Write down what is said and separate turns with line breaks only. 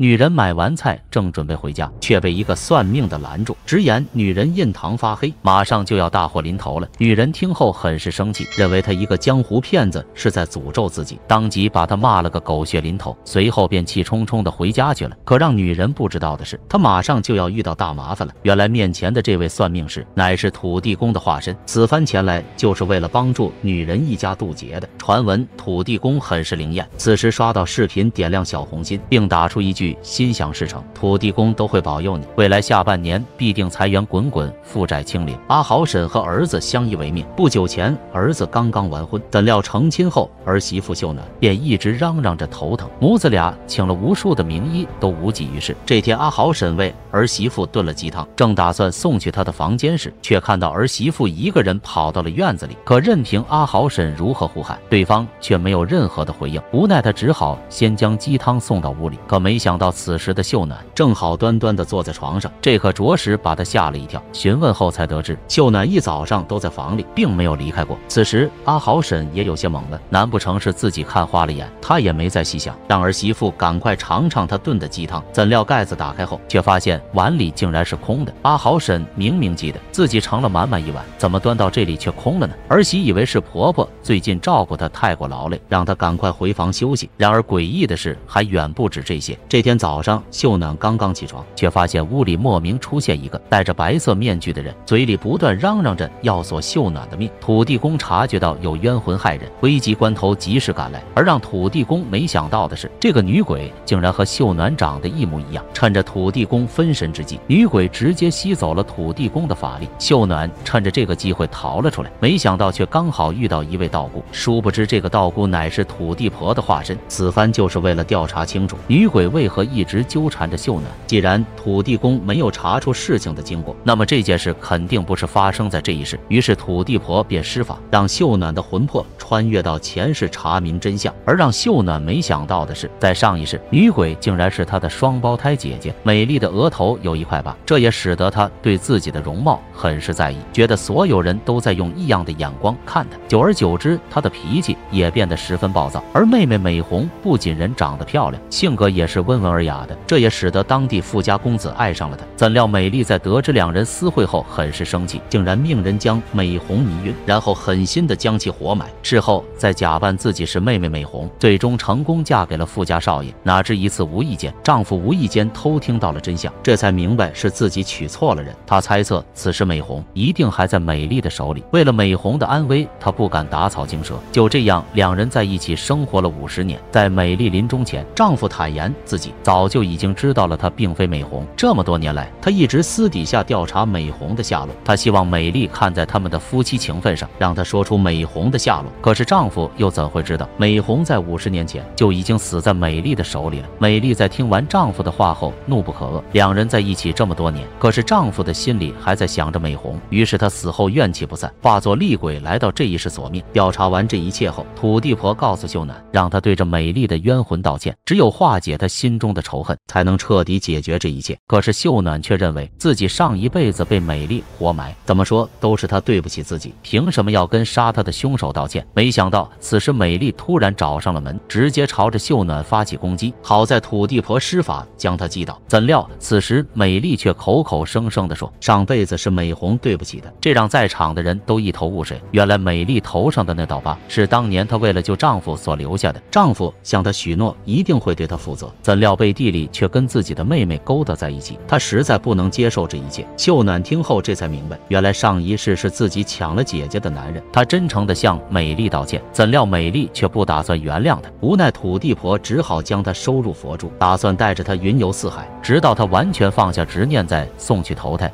女人买完菜正准备回家，却被一个算命的拦住，直言女人印堂发黑，马上就要大祸临头了。女人听后很是生气，认为他一个江湖骗子是在诅咒自己，当即把他骂了个狗血淋头，随后便气冲冲的回家去了。可让女人不知道的是，他马上就要遇到大麻烦了。原来面前的这位算命师乃是土地公的化身，此番前来就是为了帮助女人一家渡劫的。传闻土地公很是灵验，此时刷到视频点亮小红心，并打出一句心想事成，土地公都会保佑你，未来下半年必定财源滚滚，负债清零。阿豪婶和儿子相依为命，不久前儿子刚刚完婚，怎料成亲后儿媳妇秀暖便一直嚷嚷着头疼，母子俩请了无数的名医都无济于事。这天阿豪婶为儿媳妇炖了鸡汤，正打算送去她的房间时，却看到儿媳妇一个人跑到了院子里，可任凭阿豪婶如何呼喊，对方却没有任何的回应。无奈他只好先将鸡汤送到屋里，可没想到此时的秀暖正好端端的坐在床上，这可着实把他吓了一跳。询问后才得知，秀暖一早上都在房里，并没有离开过。此时阿豪婶也有些懵了，难不成是自己看花了眼？他也没再细想，让儿媳妇赶快尝尝他炖的鸡汤。怎料盖子打开后，却发现碗里竟然是空的。阿豪婶明明记得自己盛了满满一碗，怎么端到这里却空了呢？儿媳以为是婆婆最近照顾她太过劳累，让她赶快回房休息。然而诡异的是还远不止这些。这天早上，秀暖刚刚起床，却发现屋里莫名出现一个戴着白色面具的人，嘴里不断嚷嚷着要索秀暖的命。土地公察觉到有冤魂害人，危急关头及时赶来。而让土地公没想到的是，这个女鬼竟然和秀暖长得一模一样。趁着土地公分神之际，女鬼直接吸走了土地公的法力。秀暖趁着这个机会逃了出来，没想到却刚好遇到一位道姑，殊不知这个道姑乃是土地婆的化身。此番就是为了调查清楚女鬼为何一直纠缠着秀暖。既然土地公没有查出事情的经过，那么这件事肯定不是发生在这一世。于是土地婆便施法，让秀暖的魂魄穿越到前世查明真相。而让秀暖没想到的是，在上一世，女鬼竟然是她的双胞胎姐姐，美丽的额头有一块疤，这也使得她对自己的容貌很是在意，觉得所有人都在用异样的眼光看她。久而久之，她的脾气也变得十分暴躁。而妹妹美红不仅人长得漂亮，性格也是温文尔雅的，这也使得当地富家公子爱上了她。怎料美丽在得知两人私会后很是生气，竟然命人将美红迷晕，然后狠心的将其活埋，事后再假扮自己是妹妹美红，最终成功嫁给了富家少爷。哪知一次无意间，丈夫无意间偷听到了真相，这才明白是自己娶错了人。他猜测此时美红一定还在美丽的手里，为了美红的安危，他不敢打草惊蛇。就这样，两人在一起生活了50年。在美丽临终前，丈夫坦言自己早就已经知道了她并非美红，这么多年来，他一直私底下调查美红的下落。他希望美丽看在他们的夫妻情分上，让她说出美红的下落。可是丈夫又怎会知道，美红在50年前就已经死在美丽的手里了。美丽在听完丈夫的话后怒不可遏，两人在一起这么多年，可是丈夫的心里还在想着美红，于是他死后怨气不散，化作厉鬼来到这一世索命。调查完这一切后，土地婆告诉秀暖，让她对着美丽的冤魂道歉，只有化解她心中的仇恨，才能彻底解决这一切。可是秀暖却认为自己上一辈子被美丽活埋，怎么说都是她对不起自己，凭什么要跟杀她的凶手道歉？没想到此时美丽突然找上了门，直接朝着秀暖发起攻击。好在土地婆施法将她击倒，怎料此时美丽却口口声声地说上辈子是美红对不起的，这让在场的人都一头雾水。原来美丽头上的那道疤是当年她为了救丈夫所留下的，丈夫向她许诺一定会对她负责，怎料背地里却跟自己的妹妹勾搭在一起，她实在不能接受这一切。秀暖听后这才明白，原来上一世是自己抢了姐姐的男人。她真诚地向美丽道歉，怎料美丽却不打算原谅她，无奈土地婆只好将她收入佛珠，打算带着她云游四海，直到她完全放下执念再送去投胎。